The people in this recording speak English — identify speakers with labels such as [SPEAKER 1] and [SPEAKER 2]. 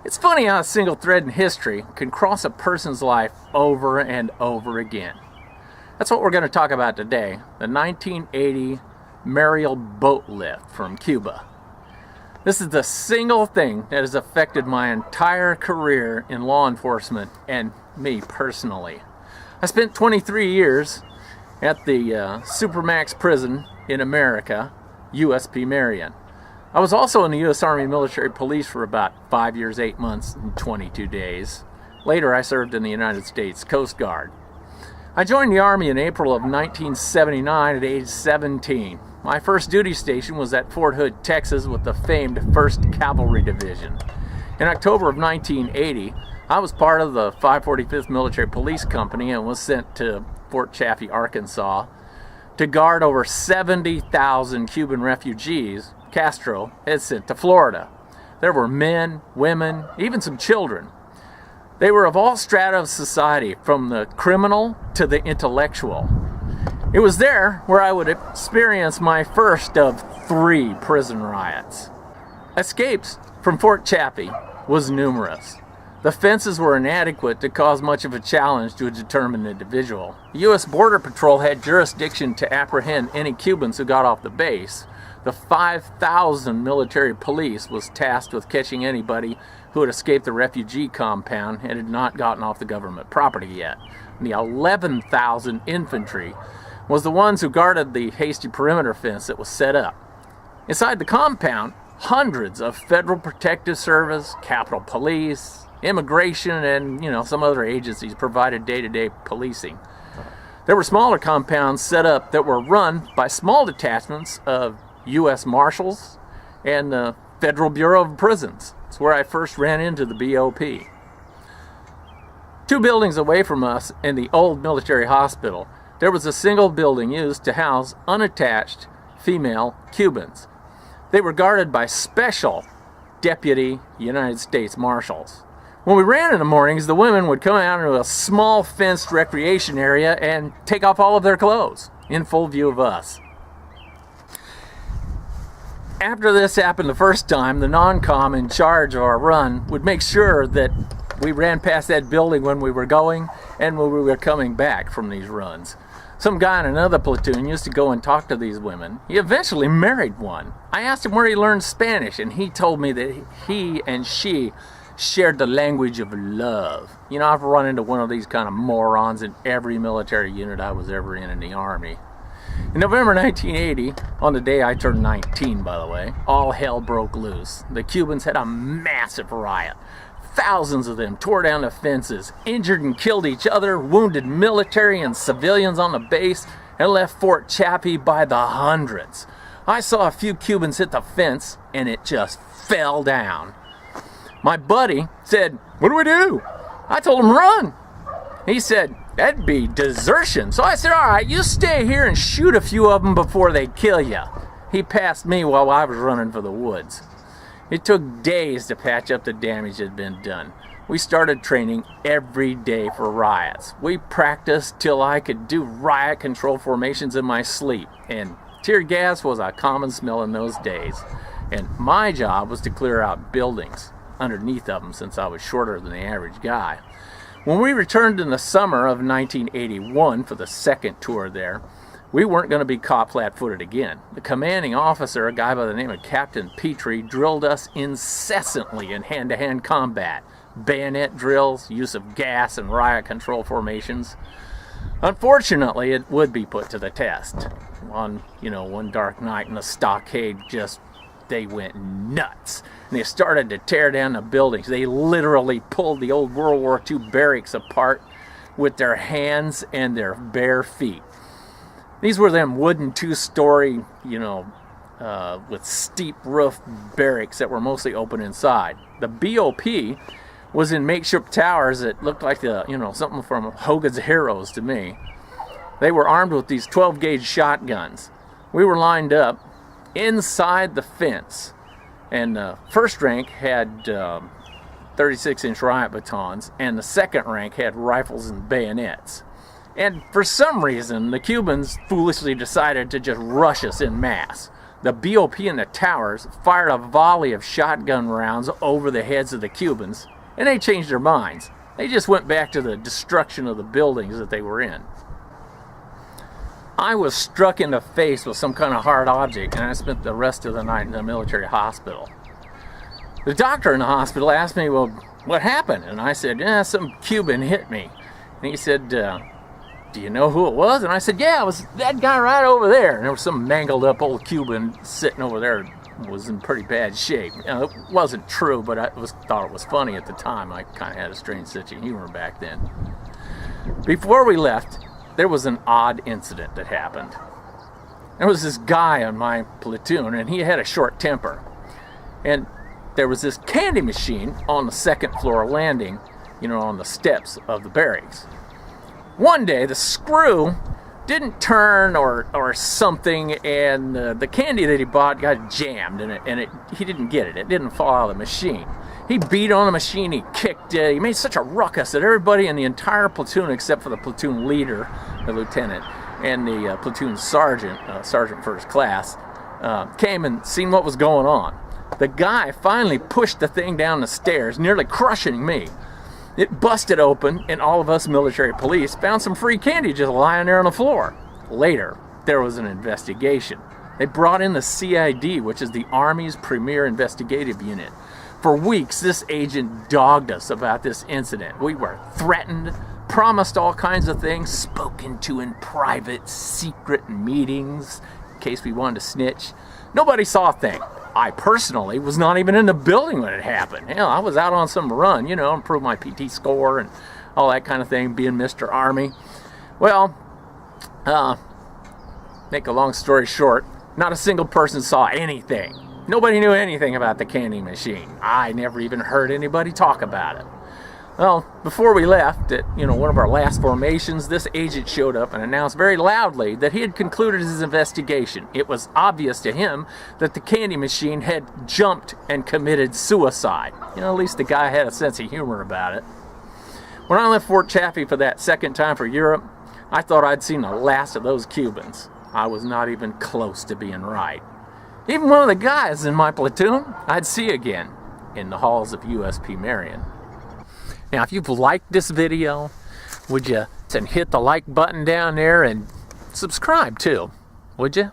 [SPEAKER 1] It's funny how a single thread in history can cross a person's life over and over again. That's what we're going to talk about today, the 1980 Marion boat lift from Cuba. This is the single thing that has affected my entire career in law enforcement and me personally. I spent 23 years at the Supermax prison in America, USP Marion. I was also in the U.S. Army Military Police for about 5 years, 8 months, and 22 days. Later, I served in the United States Coast Guard. I joined the Army in April of 1979 at age 17. My first duty station was at Fort Hood, Texas, with the famed 1st Cavalry Division. In October of 1980, I was part of the 545th Military Police Company and was sent to Fort Chaffy, Arkansas, to guard over 70,000 Cuban refugees Castro had sent to Florida. There were men, women, even some children. They were of all strata of society, from the criminal to the intellectual. It was there where I would experience my first of 3 prison riots. Escapes from Fort Chaffy was numerous. The fences were inadequate to cause much of a challenge to a determined individual. The U.S. Border Patrol had jurisdiction to apprehend any Cubans who got off the base. The 5,000 military police was tasked with catching anybody who had escaped the refugee compound and had not gotten off the government property yet. And the 11,000 infantry was the ones who guarded the hasty perimeter fence that was set up. Inside the compound, hundreds of Federal Protective Service, Capitol Police, Immigration, and some other agencies provided day-to-day policing. There were smaller compounds set up that were run by small detachments of U.S. Marshals and the Federal Bureau of Prisons. It's where I first ran into the BOP. 2 buildings away from us in the old military hospital, there was a single building used to house unattached female Cubans. They were guarded by special deputy United States Marshals. When we ran in the mornings, the women would come out into a small fenced recreation area and take off all of their clothes in full view of us. After this happened the first time, the non-com in charge of our run would make sure that we ran past that building when we were going and when we were coming back from these runs. Some guy in another platoon used to go and talk to these women. He eventually married one. I asked him where he learned Spanish, and he told me that he and she shared the language of love. I've run into one of these kind of morons in every military unit I was ever in the Army. In November 1980, on the day I turned 19, by the way, all hell broke loose. The Cubans had a massive riot. Thousands of them tore down the fences, injured and killed each other, wounded military and civilians on the base, and left Fort Chaffy by the hundreds. I saw a few Cubans hit the fence, and it just fell down. My buddy said, "What do we do?" I told him, "Run." He said, "That'd be desertion." So I said, "All right, you stay here and shoot a few of them before they kill you." He passed me while I was running for the woods. It took days to patch up the damage that had been done. We started training every day for riots. We practiced till I could do riot control formations in my sleep, and tear gas was a common smell in those days. And my job was to clear out buildings underneath of them, since I was shorter than the average guy. When we returned in the summer of 1981 for the second tour there, we weren't going to be caught flat-footed again. The commanding officer, a guy by the name of Captain Petrie, drilled us incessantly in hand-to-hand combat, bayonet drills, use of gas, and riot control formations. Unfortunately, it would be put to the test. On, one dark night in the stockade, they went nuts. And they started to tear down the buildings. They literally pulled the old World War II barracks apart with their hands and their bare feet. These were them wooden 2-story, with steep roof barracks that were mostly open inside. The BOP was in makeshift towers that looked like something from Hogan's Heroes to me. They were armed with these 12-gauge shotguns. We were lined up inside the fence, and the first rank had 36-inch riot batons, and the second rank had rifles and bayonets. And for some reason, the Cubans foolishly decided to just rush us en masse. the BOP in the towers fired a volley of shotgun rounds over the heads of the Cubans, and they changed their minds. They just went back to the destruction of the buildings that they were in. I was struck in the face with some kind of hard object, and I spent the rest of the night in a military hospital. The doctor in the hospital asked me, well, what happened? And I said, yeah, some Cuban hit me. And he said, do you know who it was? And I said, yeah, it was that guy right over there. And there was some mangled up old Cuban sitting over there, was in pretty bad shape. You know, it wasn't true, but I thought it was funny at the time. I kind of had a strange sense of humor back then. Before we left, there was an odd incident that happened. There was this guy on my platoon, and he had a short temper. And there was this candy machine on the second floor landing, on the steps of the barracks. One day, the screw didn't turn or something, and the candy that he bought got jammed, and he didn't get it. It didn't fall out of the machine. He beat on the machine, he kicked it, he made such a ruckus that everybody in the entire platoon, except for the platoon leader, the lieutenant, and the platoon sergeant, sergeant first class, came and seen what was going on. The guy finally pushed the thing down the stairs, nearly crushing me. It busted open, and all of us military police found some free candy just lying there on the floor. Later, there was an investigation. They brought in the CID, which is the Army's premier investigative unit. For weeks, this agent dogged us about this incident. We were threatened, promised all kinds of things, spoken to in private, secret meetings in case we wanted to snitch. Nobody saw a thing. I personally was not even in the building when it happened. Hell, I was out on some run, improve my PT score and all that kind of thing, being Mr. Army. Well, make a long story short, not a single person saw anything. Nobody knew anything about the candy machine. I never even heard anybody talk about it. Well, before we left at, one of our last formations, this agent showed up and announced very loudly that he had concluded his investigation. It was obvious to him that the candy machine had jumped and committed suicide. At least the guy had a sense of humor about it. When I left Fort Chaffy for that second time for Europe, I thought I'd seen the last of those Cubans. I was not even close to being right. Even one of the guys in my platoon, I'd see again in the halls of USP Marion. Now, if you've liked this video, would you hit the like button down there and subscribe too, would you?